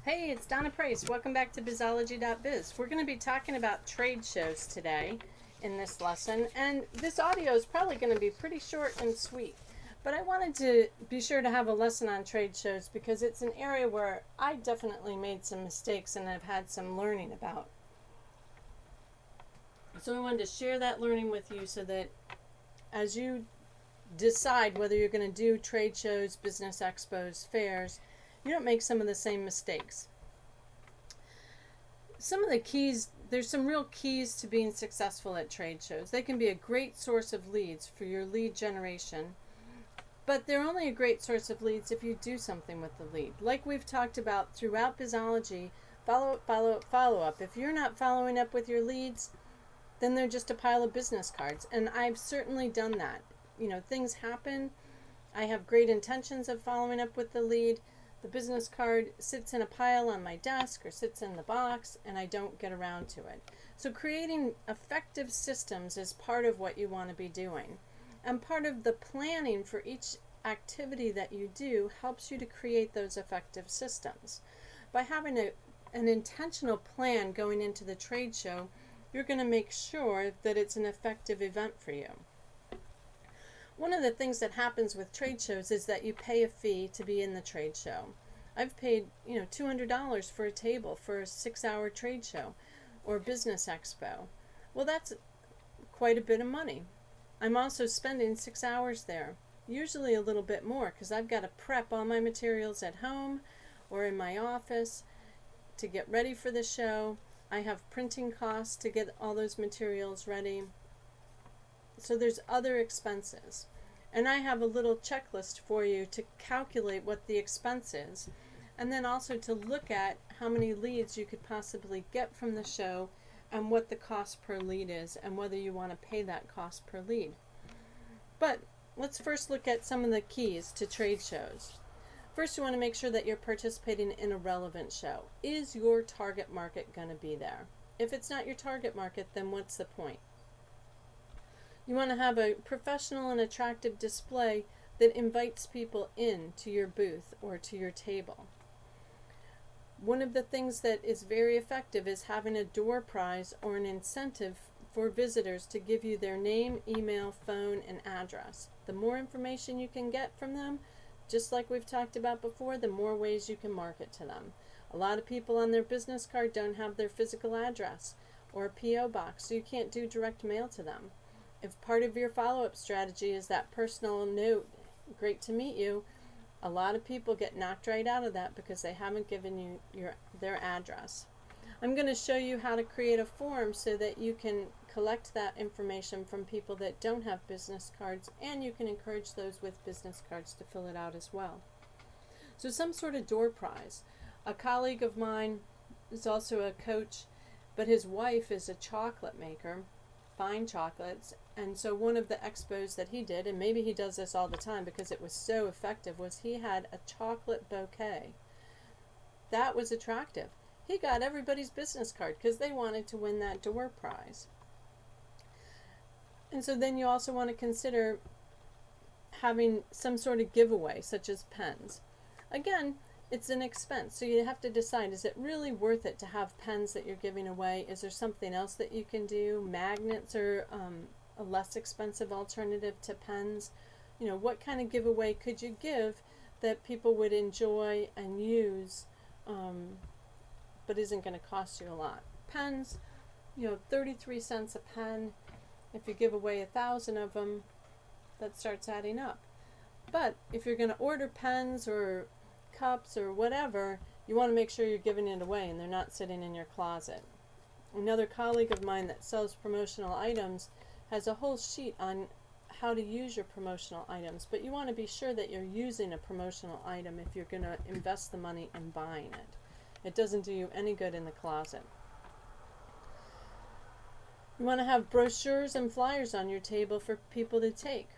Hey, it's Donna Price. Welcome back to bizology.biz. We're going to be talking about trade shows today in this lesson, and this audio is probably going to be pretty short and sweet. But I wanted to be sure to have a lesson on trade shows because it's an area where I definitely made some mistakes and I've had some learning about. So I wanted to share that learning with you so that as you decide whether you're going to do trade shows, business expos, fairs, you don't make some of the same mistakes. Some of the keys, there's some real keys to being successful at trade shows. They can be a great source of leads for your lead generation, but they're only a great source of leads if you do something with the lead. Like we've talked about throughout bizology, follow up, follow up, follow up. If you're not following up with your leads, then they're just a pile of business cards. And I've certainly done that. Things happen. I have great intentions of following up with the lead. The business card sits in a pile on my desk or sits in the box and I don't get around to it. So creating effective systems is part of what you want to be doing. And part of the planning for each activity that you do helps you to create those effective systems. By having an intentional plan going into the trade show, you're going to make sure that it's an effective event for you. One of the things that happens with trade shows is that you pay a fee to be in the trade show. I've paid, $200 for a table for a 6-hour trade show or business expo. Well, that's quite a bit of money. I'm also spending 6 hours there, usually a little bit more because I've got to prep all my materials at home or in my office to get ready for the show. I have printing costs to get all those materials ready. So there's other expenses. And I have a little checklist for you to calculate what the expense is. And then also to look at how many leads you could possibly get from the show and what the cost per lead is and whether you want to pay that cost per lead. But let's first look at some of the keys to trade shows. First, you want to make sure that you're participating in a relevant show. Is your target market going to be there? If it's not your target market, then what's the point? You want to have a professional and attractive display that invites people in to your booth or to your table. One of the things that is very effective is having a door prize or an incentive for visitors to give you their name, email, phone, and address. The more information you can get from them, just like we've talked about before, the more ways you can market to them. A lot of people on their business card don't have their physical address or a P.O. box, so you can't do direct mail to them. If part of your follow-up strategy is that personal note, great to meet you, a lot of people get knocked right out of that because they haven't given you their address. I'm going to show you how to create a form so that you can collect that information from people that don't have business cards, and you can encourage those with business cards to fill it out as well. So some sort of door prize. A colleague of mine is also a coach, but his wife is a chocolate maker, fine chocolates, and so one of the expos that he did, and maybe he does this all the time because it was so effective, was he had a chocolate bouquet. That was attractive. He got everybody's business card because they wanted to win that door prize. And so then you also want to consider having some sort of giveaway, such as pens. Again, it's an expense, so you have to decide, is it really worth it to have pens that you're giving away? Is there something else that you can do? Magnets are a less expensive alternative to pens. What kind of giveaway could you give that people would enjoy and use, but isn't going to cost you a lot? Pens, 33 cents a pen. If you give away 1,000 of them, that starts adding up. But if you're going to order pens or cups or whatever, you want to make sure you're giving it away and they're not sitting in your closet. Another colleague of mine that sells promotional items has a whole sheet on how to use your promotional items, but you want to be sure that you're using a promotional item if you're going to invest the money in buying it. It doesn't do you any good in the closet. You want to have brochures and flyers on your table for people to take.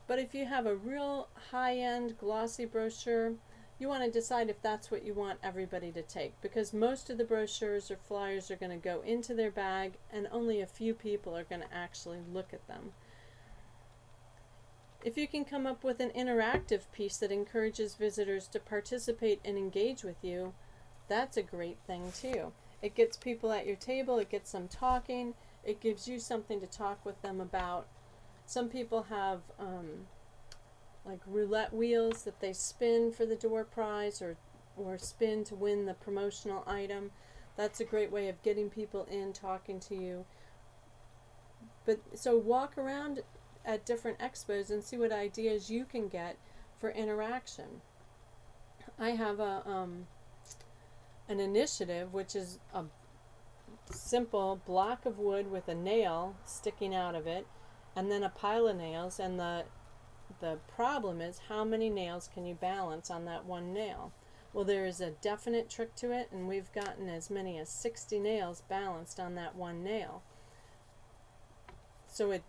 But if you have a real high-end glossy brochure, you want to decide if that's what you want everybody to take, because most of the brochures or flyers are going to go into their bag and only a few people are going to actually look at them. If you can come up with an interactive piece that encourages visitors to participate and engage with you, That's a great thing too. It gets people at your table, it gets them talking, it gives you something to talk with them about. Some people have like roulette wheels that they spin for the door prize, or spin to win the promotional item. That's a great way of getting people in, talking to you. But so walk around at different expos and see what ideas you can get for interaction. I have an initiative which is a simple block of wood with a nail sticking out of it, and then a pile of nails, and the problem is, how many nails can you balance on that one nail? Well, there is a definite trick to it, and we've gotten as many as 60 nails balanced on that one nail. So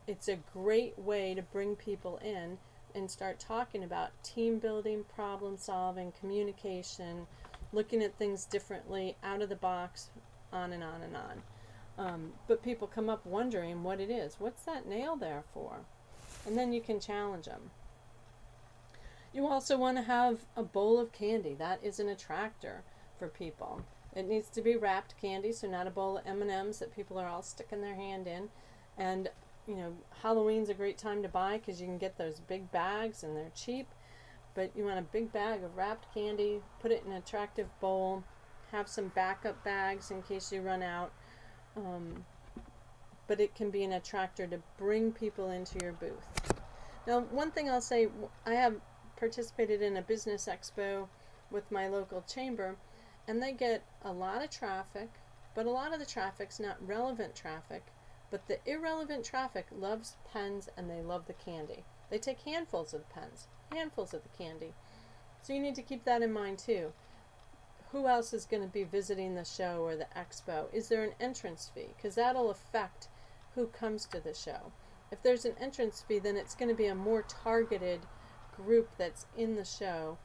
it's a great way to bring people in and start talking about team building, problem solving, communication, looking at things differently, out of the box, on and on and on. But people come up wondering what it is. What's that nail there for? And then you can challenge them. You also want to have a bowl of candy. That is an attractor for people. It needs to be wrapped candy, so not a bowl of M&Ms that people are all sticking their hand in. And you know, Halloween's a great time to buy because you can get those big bags and they're cheap. But you want a big bag of wrapped candy, put it in an attractive bowl, have some backup bags in case you run out. But it can be an attractor to bring people into your booth. Now, one thing I'll say, I have participated in a business expo with my local chamber, and they get a lot of traffic, but a lot of the traffic's not relevant traffic. But the irrelevant traffic loves pens and they love the candy. They take handfuls of the pens, handfuls of the candy. So you need to keep that in mind too. Who else is going to be visiting the show or the expo? Is there an entrance fee? Because that'll affect who comes to the show. If there's an entrance fee, then it's going to be a more targeted group that's in the show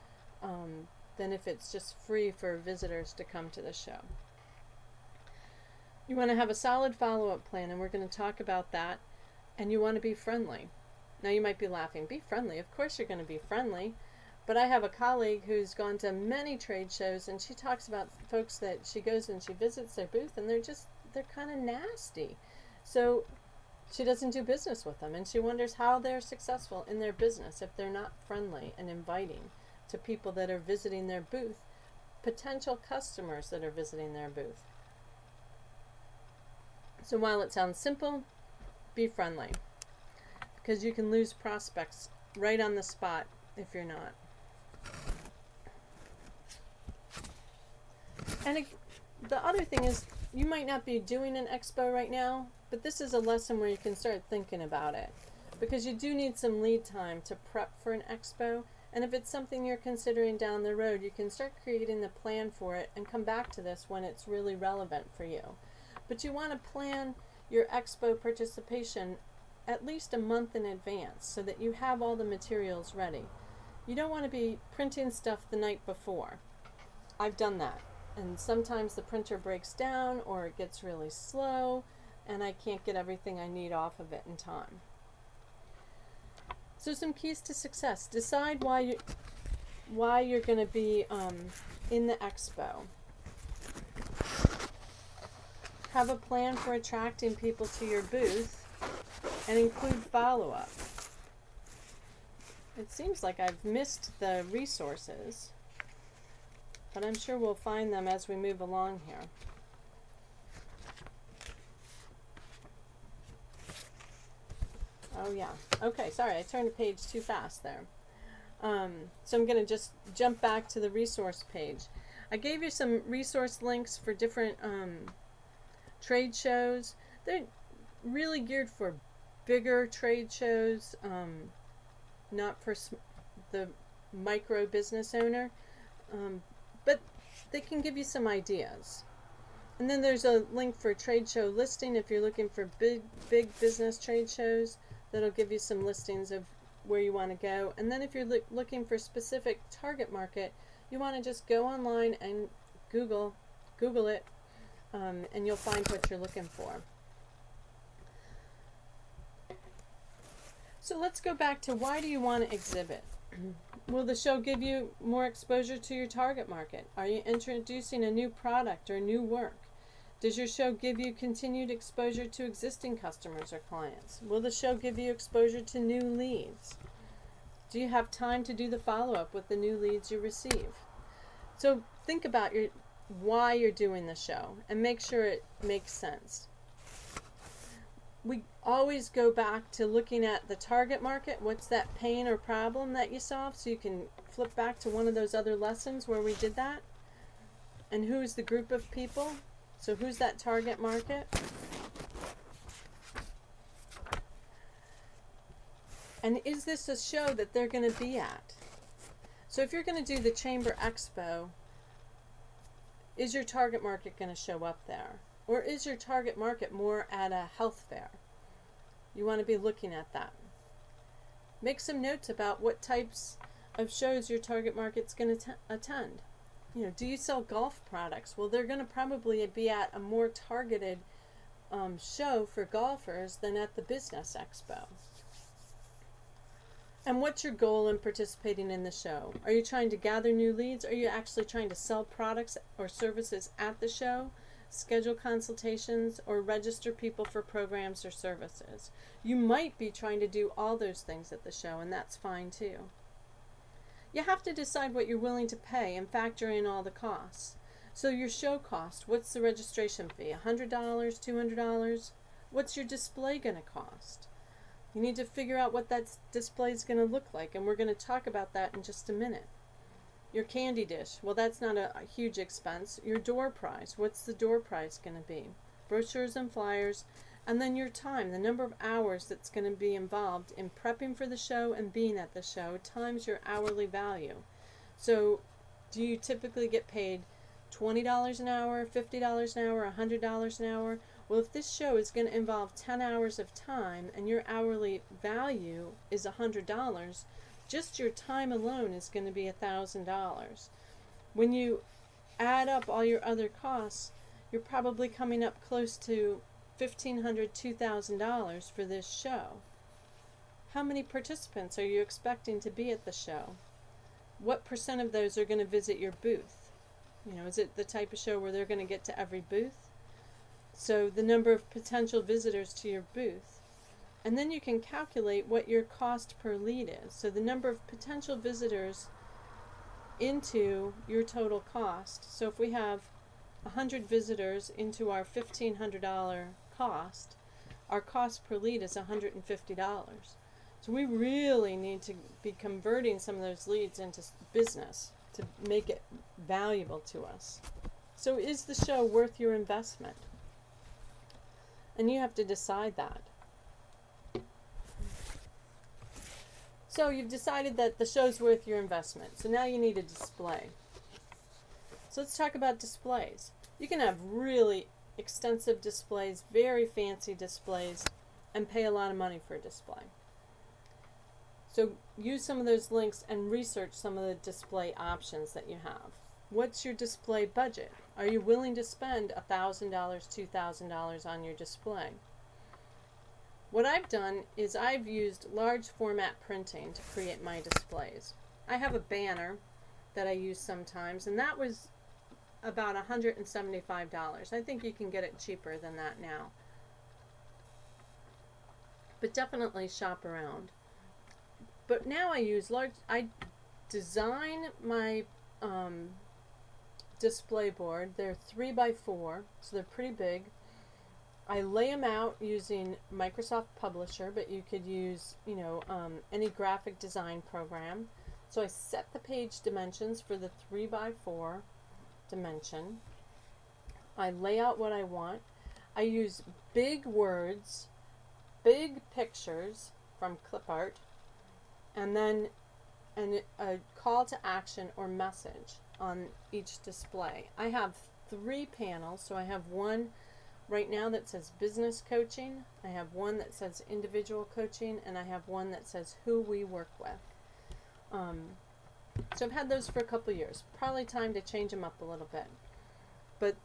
than if it's just free for visitors to come to the show. You want to have a solid follow-up plan, and we're going to talk about that. And you want to be friendly. Now you might be laughing, be friendly. Of course you're going to be friendly. But I have a colleague who's gone to many trade shows, and she talks about folks that she goes and she visits their booth, and they're kind of nasty. So she doesn't do business with them, and she wonders how they're successful in their business if they're not friendly and inviting to people that are visiting their booth, potential customers that are visiting their booth. So while it sounds simple, be friendly, because you can lose prospects right on the spot if you're not. And the other thing is, you might not be doing an expo right now, but this is a lesson where you can start thinking about it, because you do need some lead time to prep for an expo. And if it's something you're considering down the road, you can start creating the plan for it and come back to this when it's really relevant for you. But you want to plan your expo participation at least a month in advance so that you have all the materials ready. You don't want to be printing stuff the night before. I've done that. And sometimes the printer breaks down or it gets really slow and I can't get everything I need off of it in time. So some keys to success. Decide why you're going to be in the expo. Have a plan for attracting people to your booth and include follow-up. It seems like I've missed the resources, but I'm sure we'll find them as we move along here. Oh yeah. Okay, sorry, I turned a page too fast there. So I'm going to just jump back to the resource page. I gave you some resource links for different trade shows. They're really geared for bigger trade shows, not for the micro business owner, but they can give you some ideas. And then there's a link for trade show listing if you're looking for big business trade shows. That'll give you some listings of where you want to go. And then if you're looking for specific target market, you want to just go online and Google it, and you'll find what you're looking for. So let's go back to, why do you want to exhibit? Will the show give you more exposure to your target market? Are you introducing a new product or new work? Does your show give you continued exposure to existing customers or clients? Will the show give you exposure to new leads? Do you have time to do the follow-up with the new leads you receive? So think about why you're doing the show and make sure it makes sense. We always go back to looking at the target market. What's that pain or problem that you solve? So you can flip back to one of those other lessons where we did that. And who's the group of people? So who's that target market? And is this a show that they're going to be at? So if you're going to do the Chamber Expo, is your target market going to show up there? Or is your target market more at a health fair? You want to be looking at that. Make some notes about what types of shows your target market's going to attend. Do you sell golf products? Well, they're going to probably be at a more targeted show for golfers than at the Business Expo. And what's your goal in participating in the show? Are you trying to gather new leads? Are you actually trying to sell products or services at the show, schedule consultations, or register people for programs or services? You might be trying to do all those things at the show, and that's fine too. You have to decide what you're willing to pay and factor in all the costs. So your show cost, what's the registration fee? $100, $200? What's your display going to cost? You need to figure out what that display is going to look like, and we're going to talk about that in just a minute. Your candy dish, well, that's not a huge expense. Your door prize, what's the door prize going to be? Brochures and flyers, and then your time, the number of hours that's going to be involved in prepping for the show and being at the show, times your hourly value. So do you typically get paid $20 an hour, $50 an hour, $100 an hour? Well, if this show is going to involve 10 hours of time and your hourly value is $100, just your time alone is going to be $1,000. When you add up all your other costs, you're probably coming up close to $1,500, $2,000 for this show. How many participants are you expecting to be at the show? What percent of those are going to visit your booth? Is it the type of show where they're going to get to every booth? So the number of potential visitors to your booth. And then you can calculate what your cost per lead is. So the number of potential visitors into your total cost. So if we have 100 visitors into our $1,500 cost, our cost per lead is $150. So we really need to be converting some of those leads into business to make it valuable to us. So is the show worth your investment? And you have to decide that. So you've decided that the show's worth your investment. So now you need a display. So let's talk about displays. You can have really extensive displays, very fancy displays, and pay a lot of money for a display. So use some of those links and research some of the display options that you have. What's your display budget? Are you willing to spend $1,000, $2,000 on your display? What I've done is I've used large format printing to create my displays. I have a banner that I use sometimes, and that was about $175. I think you can get it cheaper than that now. But definitely shop around. But now I design my display board. They're 3x4, so they're pretty big. I lay them out using Microsoft Publisher, but you could use, any graphic design program. So I set the page dimensions for the 3x4 dimension. I lay out what I want. I use big words, big pictures from clip art, and then a call to action or message on each display. I have 3 panels, so I have one right now that says business coaching, I have one that says individual coaching, and I have one that says who we work with. So I've had those for a couple years. Probably time to change them up a little bit. But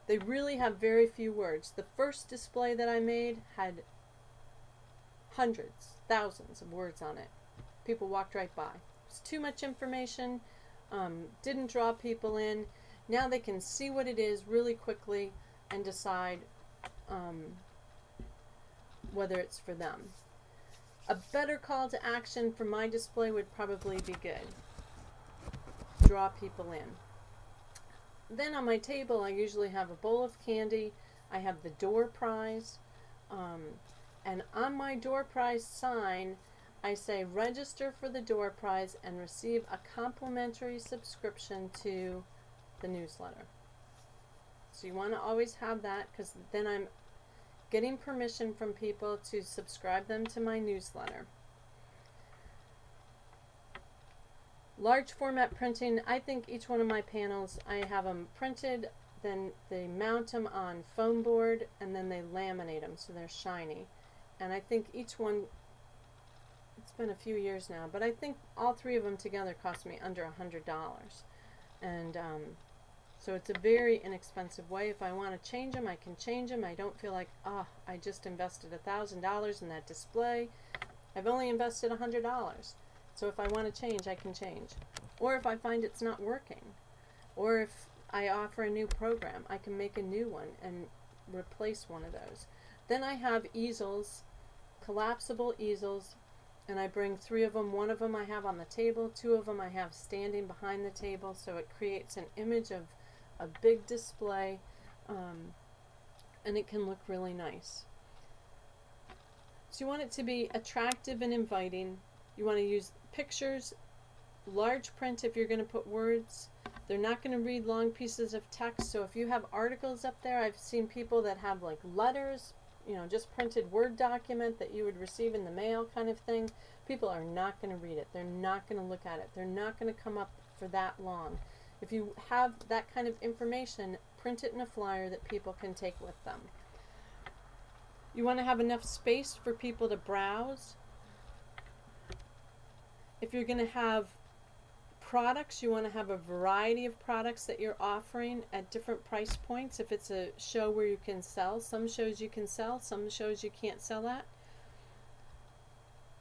they really have very few words. The first display that I made had hundreds, thousands of words on it. People walked right by. It's too much information, didn't draw people in. Now they can see what it is really quickly and decide whether it's for them. A better call to action for my display would probably be good. Draw people in. Then on my table I usually have a bowl of candy. I have the door prize. And on my door prize sign I say register for the door prize and receive a complimentary subscription to the newsletter. So you want to always have that, because then I'm getting permission from people to subscribe them to my newsletter. Large format printing, I think each one of my panels, I have them printed, then they mount them on foam board, and then they laminate them so they're shiny. And I think each one, it's been a few years now, but I think all three of them together cost me under $100. And so it's a very inexpensive way. If I want to change them, I can change them. I don't feel like, I just invested $1,000 in that display. I've only invested $100. So if I want to change, I can change. Or if I find it's not working. Or if I offer a new program, I can make a new one and replace one of those. Then I have easels, collapsible easels, and I bring 3 of them. 1 of them I have on the table, 2 of them I have standing behind the table, so it creates an image of a big display, and it can look really nice. So you want it to be attractive and inviting. You want to use pictures, large print if you're going to put words. They're not going to read long pieces of text, so if you have articles up there, I've seen people that have like letters, just printed Word document that you would receive in the mail kind of thing. People are not going to read it. They're not going to look at it. They're not going to come up for that long. If you have that kind of information, print it in a flyer that people can take with them. You want to have enough space for people to browse. If you're going to have products, you want to have a variety of products that you're offering at different price points. If it's a show where you can sell, some shows you can sell, some shows you can't sell at.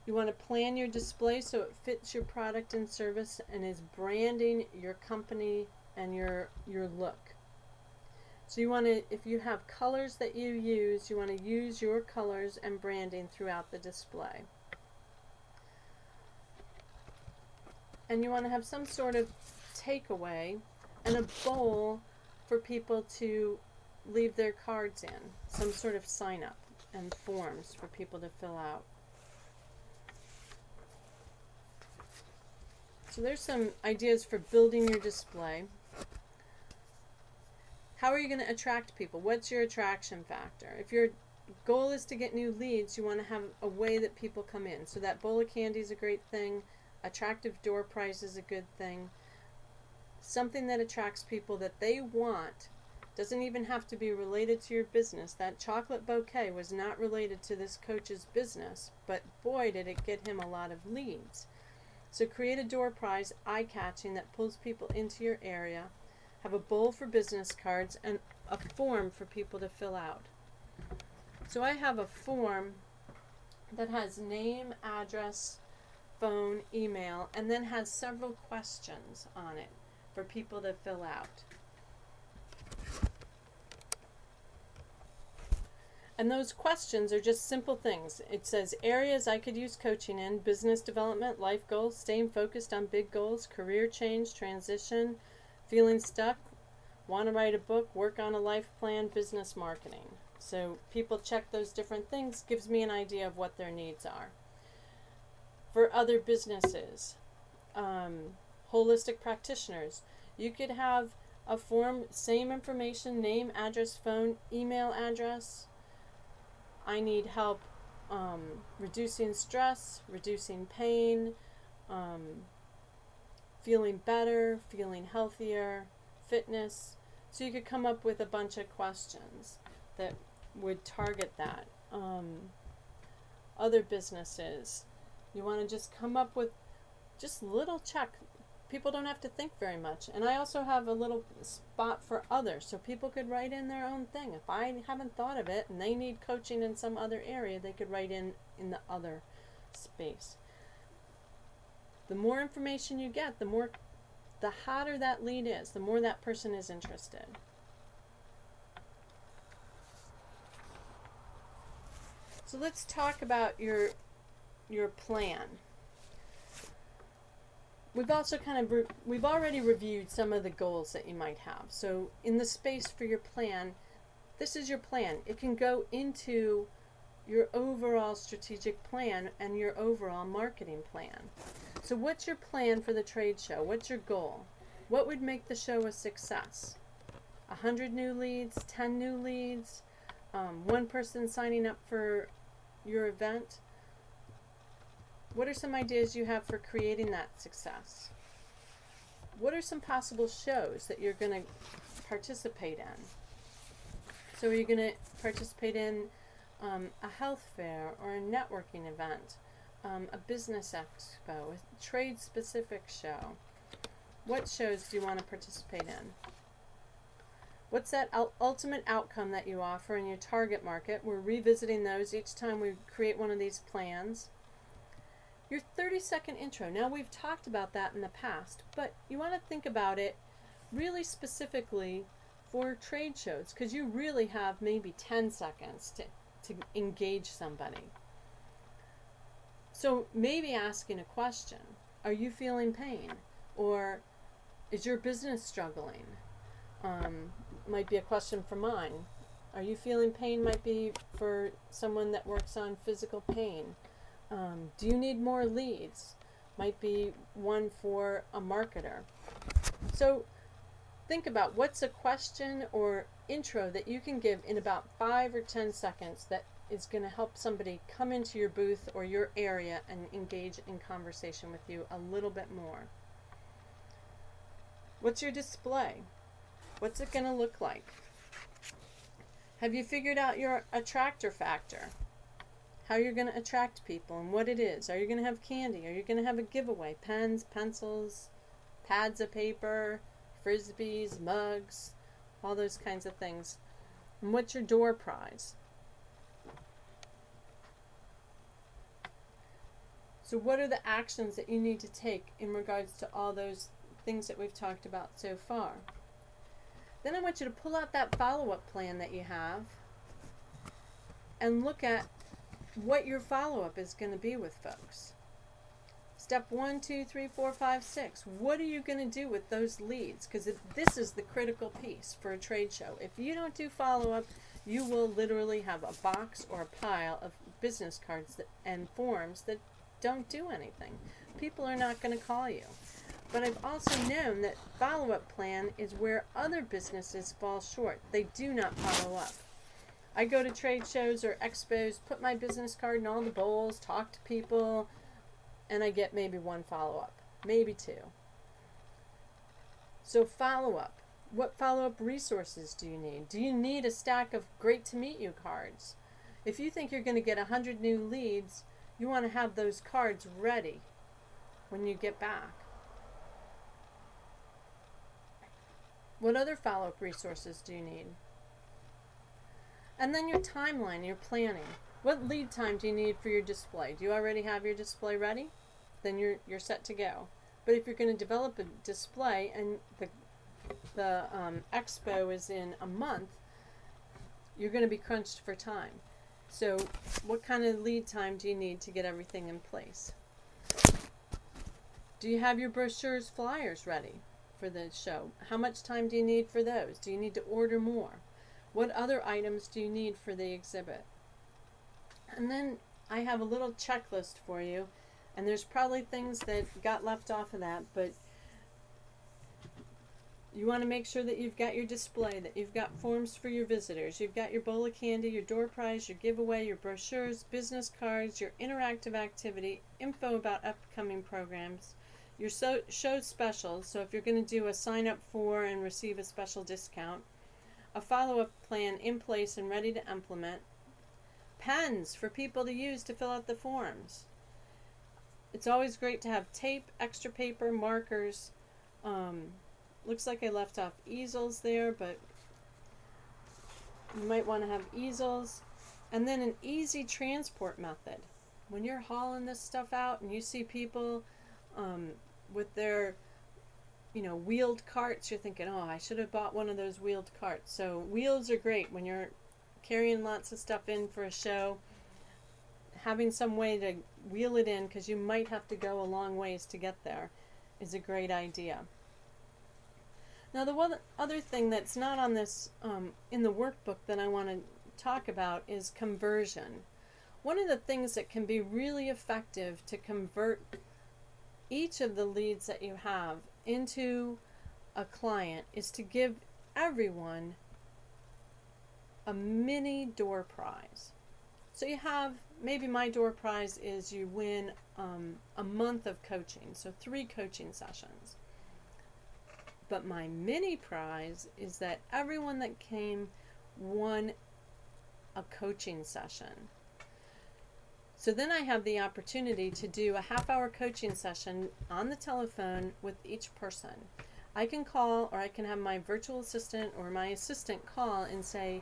You want to plan your display so it fits your product and service and is branding your company and your look. So you want to, if you have colors that you want to use your colors and branding throughout the display. And you want to have some sort of takeaway and a bowl for people to leave their cards in. Some sort of sign up and forms for people to fill out. So there's some ideas for building your display. How are you going to attract people? What's your attraction factor? If your goal is to get new leads, you want to have a way that people come in. So that bowl of candy is a great thing. Attractive door prize is a good thing. Something that attracts people that they want. Doesn't even have to be related to your business. That chocolate bouquet was not related to this coach's business, but boy did it get him a lot of leads. So create a door prize, eye-catching, that pulls people into your area. Have a bowl for business cards and a form for people to fill out. So I have a form that has name, address, phone, email, and then has several questions on it for people to fill out. And those questions are just simple things. It says areas I could use coaching in: business development, life goals, staying focused on big goals, career change, transition, feeling stuck, want to write a book, work on a life plan, business marketing. So people check those different things, gives me an idea of what their needs are. For other businesses, holistic practitioners, you could have a form, same information, name, address, phone, email address. I need help reducing stress, reducing pain, feeling better, feeling healthier, fitness. So you could come up with a bunch of questions that would target that. Other businesses, you want to just come up with just little check. People don't have to think very much. And I also have a little spot for others, so people could write in their own thing. If I haven't thought of it and they need coaching in some other area, they could write in the other space. The more information you get, the hotter that lead is, the more that person is interested. So let's talk about your plan. We've also we've already reviewed some of the goals that you might have. So in the space for your plan, this is your plan. It can go into your overall strategic plan and your overall marketing plan. So what's your plan for the trade show? What's your goal? What would make the show a success? 100 new leads, 10 new leads, one person signing up for your event? What are some ideas you have for creating that success? What are some possible shows that you're going to participate in? So are you going to participate in a health fair or a networking event, a business expo, a trade-specific show? What shows do you want to participate in? What's that ultimate outcome that you offer in your target market? We're revisiting those each time we create one of these plans. Your 30-second intro. Now, we've talked about that in the past, but you want to think about it really specifically for trade shows, because you really have maybe 10 seconds to engage somebody. So maybe asking a question. Are you feeling pain? Or is your business struggling? Might be a question for mine. Are you feeling pain? Might be for someone that works on physical pain. Do you need more leads? Might be one for a marketer. So think about what's a question or intro that you can give in about 5 or 10 seconds that is going to help somebody come into your booth or your area and engage in conversation with you a little bit more. What's your display? What's it going to look like? Have you figured out your attractor factor? How you're going to attract people and what it is. Are you going to have candy? Are you going to have a giveaway? Pens, pencils, pads of paper, frisbees, mugs, all those kinds of things. And what's your door prize? So what are the actions that you need to take in regards to all those things that we've talked about so far? Then I want you to pull out that follow-up plan that you have and look at what your follow-up is going to be with folks. Step 1, 2, 3, 4, 5, 6. What are you going to do with those leads? Because this is the critical piece for a trade show. If you don't do follow-up, you will literally have a box or a pile of business cards and forms that don't do anything. People are not going to call you. But I've also known that follow-up plan is where other businesses fall short. They do not follow up. I go to trade shows or expos, put my business card in all the bowls, talk to people, and I get maybe one follow-up, maybe 2. So follow-up. What follow-up resources do you need? Do you need a stack of great to meet you cards? If you think you're going to get 100 new leads, you want to have those cards ready when you get back. What other follow-up resources do you need? And then your timeline, your planning. What lead time do you need for your display? Do you already have your display ready? Then you're set to go. But if you're going to develop a display and the expo is in a month, you're going to be crunched for time. So what kind of lead time do you need to get everything in place? Do you have your brochures, flyers ready for the show? How much time do you need for those? Do you need to order more? What other items do you need for the exhibit? And then I have a little checklist for you, and there's probably things that got left off of that, but you want to make sure that you've got your display, that you've got forms for your visitors, you've got your bowl of candy, your door prize, your giveaway, your brochures, business cards, your interactive activity, info about upcoming programs, your show specials, so if you're going to do a sign up for and receive a special discount, a follow-up plan in place and ready to implement, pens for people to use to fill out the forms. It's always great to have tape, extra paper, markers. Looks like I left off easels there, but you might want to have easels. And then an easy transport method. When you're hauling this stuff out and you see people with their, wheeled carts. You're thinking, oh, I should have bought one of those wheeled carts. So wheels are great when you're carrying lots of stuff in for a show. Having some way to wheel it in, because you might have to go a long ways to get there, is a great idea. Now, the one other thing that's not on this in the workbook that I want to talk about is conversion. One of the things that can be really effective to convert each of the leads that you have into a client is to give everyone a mini door prize. So you have, maybe my door prize is you win a month of coaching, so 3 coaching sessions. But my mini prize is that everyone that came won a coaching session. So then I have the opportunity to do a half-hour coaching session on the telephone with each person. I can call, or I can have my virtual assistant or my assistant call and say,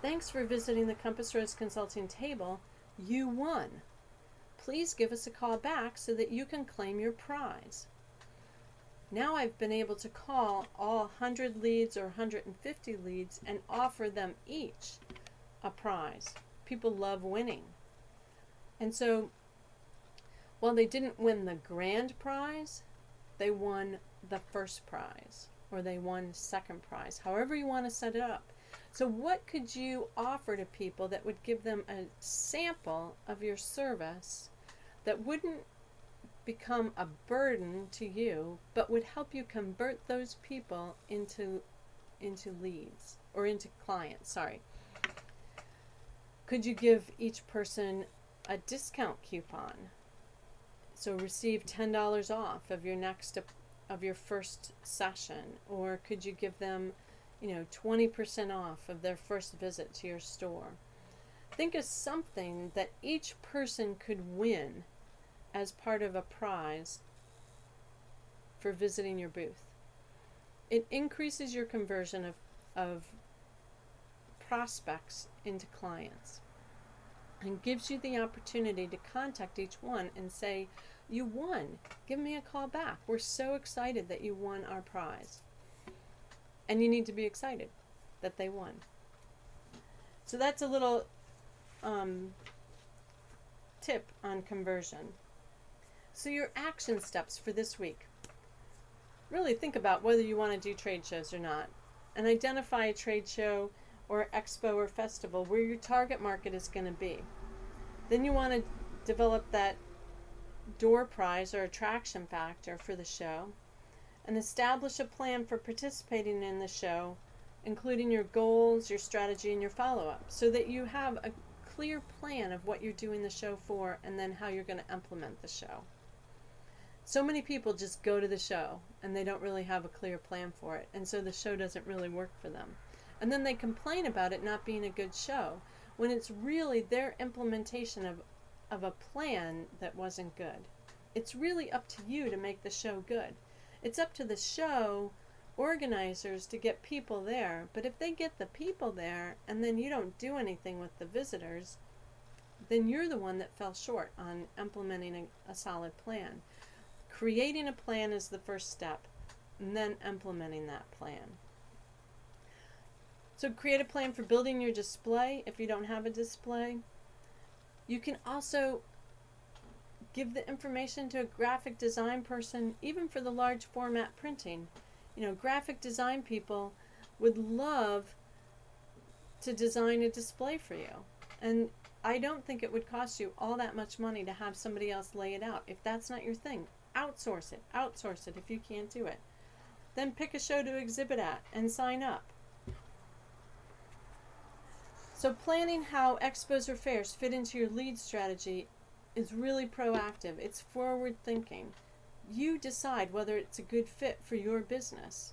thanks for visiting the Compass Rose Consulting table. You won. Please give us a call back so that you can claim your prize. Now I've been able to call all 100 leads or 150 leads and offer them each a prize. People love winning. And so, while they didn't win the grand prize, they won the first prize, or they won second prize, however you want to set it up. So what could you offer to people that would give them a sample of your service that wouldn't become a burden to you, but would help you convert those people into leads, or into clients, sorry. Could you give each person a discount coupon? So receive $10 off of your first session, or could you give them 20% off of their first visit to your store? Think of something that each person could win as part of a prize for visiting your booth. It increases your conversion of prospects into clients and gives you the opportunity to contact each one and say, you won, give me a call back. We're so excited that you won our prize. And you need to be excited that they won. So that's a little tip on conversion. So your action steps for this week. Really think about whether you want to do trade shows or not, and identify a trade show or expo or festival where your target market is going to be. Then you want to develop that door prize or attraction factor for the show, and establish a plan for participating in the show, including your goals, your strategy, and your follow-up, so that you have a clear plan of what you're doing the show for and then how you're going to implement the show. So many people just go to the show and they don't really have a clear plan for it, and so the show doesn't really work for them. And then they complain about it not being a good show, when it's really their implementation of a plan that wasn't good. It's really up to you to make the show good. It's up to the show organizers to get people there, but if they get the people there and then you don't do anything with the visitors, then you're the one that fell short on implementing a solid plan. Creating a plan is the first step, and then implementing that plan. So create a plan for building your display if you don't have a display. You can also give the information to a graphic design person, even for the large format printing. Graphic design people would love to design a display for you. And I don't think it would cost you all that much money to have somebody else lay it out. If that's not your thing, outsource it if you can't do it. Then pick a show to exhibit at and sign up. So planning how expos or fairs fit into your lead strategy is really proactive. It's forward thinking. You decide whether it's a good fit for your business.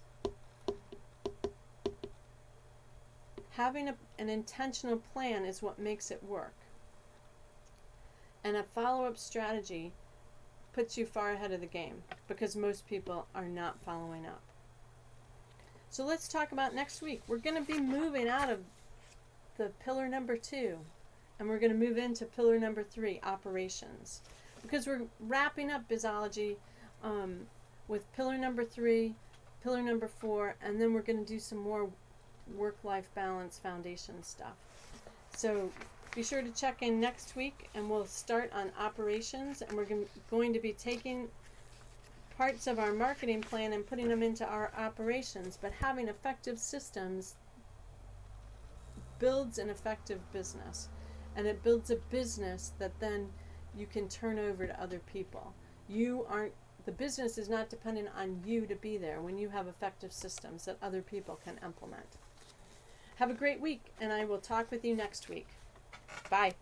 Having an intentional plan is what makes it work. And a follow-up strategy puts you far ahead of the game, because most people are not following up. So let's talk about next week. We're going to be moving out of the pillar number 2, and we're going to move into pillar number 3, operations, because we're wrapping up bizology with pillar number 3, pillar number 4, and then we're going to do some more work-life balance foundation stuff. So be sure to check in next week, and we'll start on operations, and we're going to be taking parts of our marketing plan and putting them into our operations. But having effective systems builds an effective business, and it builds a business that then you can turn over to other people. The business is not dependent on you to be there when you have effective systems that other people can implement. Have a great week, and I will talk with you next week. Bye.